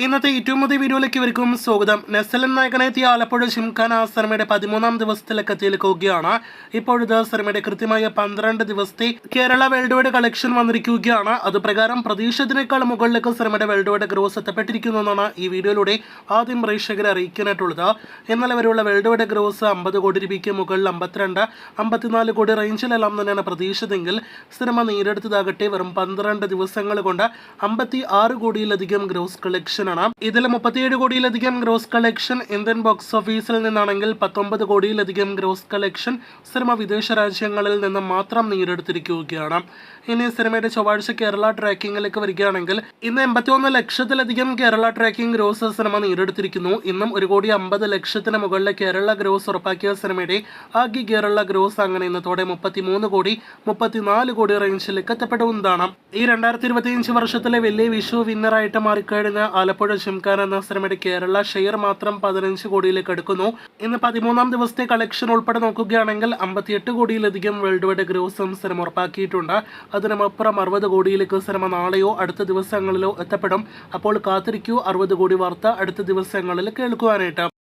ഇന്നത്തെ ഏറ്റവും പുതിയ വീഡിയോയിലേക്ക് ഇവർക്കും സ്വാഗതം. നെസലൻ നായകനെത്തിയ ആലപ്പുഴ ജിംഖാന സിനിമയുടെ 13ാം ദിവസത്തിലേക്ക് എത്തിയിരിക്കുകയാണ്. ഇപ്പോഴത്തെ സിനിമയുടെ കൃത്യമായ 12 ദിവസത്തെ കേരള വേൾഡ് വൈഡ് കളക്ഷൻ വന്നിരിക്കുകയാണ്. അതുപ്രകാരം പ്രതീക്ഷിച്ചതിനേക്കാൾ മുകളിലേക്ക് സിനിമയുടെ വേൾഡ് വൈഡ് ഗ്രോസ് എത്തപ്പെട്ടിരിക്കുന്നു എന്നാണ് ഈ വീഡിയോയിലൂടെ ആദ്യം പ്രേക്ഷകരെ അറിയിക്കാനായിട്ടുള്ളത്. ഇന്നലെ വരെയുള്ള വേൾഡ് വൈഡ് ഗ്രോസ് 50 കോടി രൂപയ്ക്ക് മുകളിൽ 52, 54 കോടി റേഞ്ചിലെല്ലാം തന്നെയാണ് പ്രതീക്ഷിച്ചതെങ്കിൽ സിനിമ നേടിയെടുത്തതാകട്ടെ വെറും 12 ദിവസങ്ങൾ കൊണ്ട് 56 കോടിയിലധികം ഗ്രോസ് കളക്ഷൻ. ഇതിൽ 37 കോടിയിലധികം ഗ്രോസ് കളക്ഷൻ ഇന്ത്യൻ ബോക്സ് ഓഫീസിൽ നിന്നാണെങ്കിൽ 19 കോടിയിലധികം ഗ്രോസ് കളക്ഷൻ സിനിമ വിദേശ രാജ്യങ്ങളിൽ നിന്ന് മാത്രം നേടിയെടുത്തിരിക്കുകയാണ്. ഇനി സിനിമയുടെ ചൊവ്വാഴ്ച കേരള ട്രാക്കിങ്ങിലേക്ക് വരികയാണെങ്കിൽ ഇന്ന് 81 ലക്ഷത്തിലധികം കേരള ട്രാക്കിംഗ് ഗ്രോസ് സിനിമ നേടിയെടുത്തിരിക്കുന്നു. ഇന്നും 1,50,00,000 മുകളിലെ കേരള ഗ്രോസ് ഉറപ്പാക്കിയ സിനിമയുടെ ആകെ കേരള ഗ്രോസ് അങ്ങനെ ഇന്നത്തോടെ 33 കോടി 34 കോടി റേഞ്ചിലേക്ക് എത്തപ്പെടുന്നതാണ്. ഈ 2025 വർഷത്തിലെ വലിയ വിഷു വിന്നറായിട്ട് മാറിക്കഴിഞ്ഞ ആലപ്പുഴ ജിംഖാന എന്ന സിനിമയുടെ കേരള ഷെയർ മാത്രം 15 കോടിയിലേക്ക് അടുക്കുന്നു. ഇന്ന് 13ാം ദിവസത്തെ കളക്ഷൻ ഉൾപ്പെടെ നോക്കുകയാണെങ്കിൽ 58 കോടിയിലധികം വേൾഡ് വൈഡ് ഗ്രോസും സിനിമ ഉറപ്പാക്കിയിട്ടുണ്ട്. അതിനുമപ്പുറം 60 കോടിയിലേക്ക് സിനിമ നാളെയോ അടുത്ത ദിവസങ്ങളിലോ എത്തപ്പെടും. അപ്പോൾ കാത്തിരിക്കൂ 60 കോടി വാർത്ത അടുത്ത ദിവസങ്ങളിൽ കേൾക്കുവാനായിട്ട്.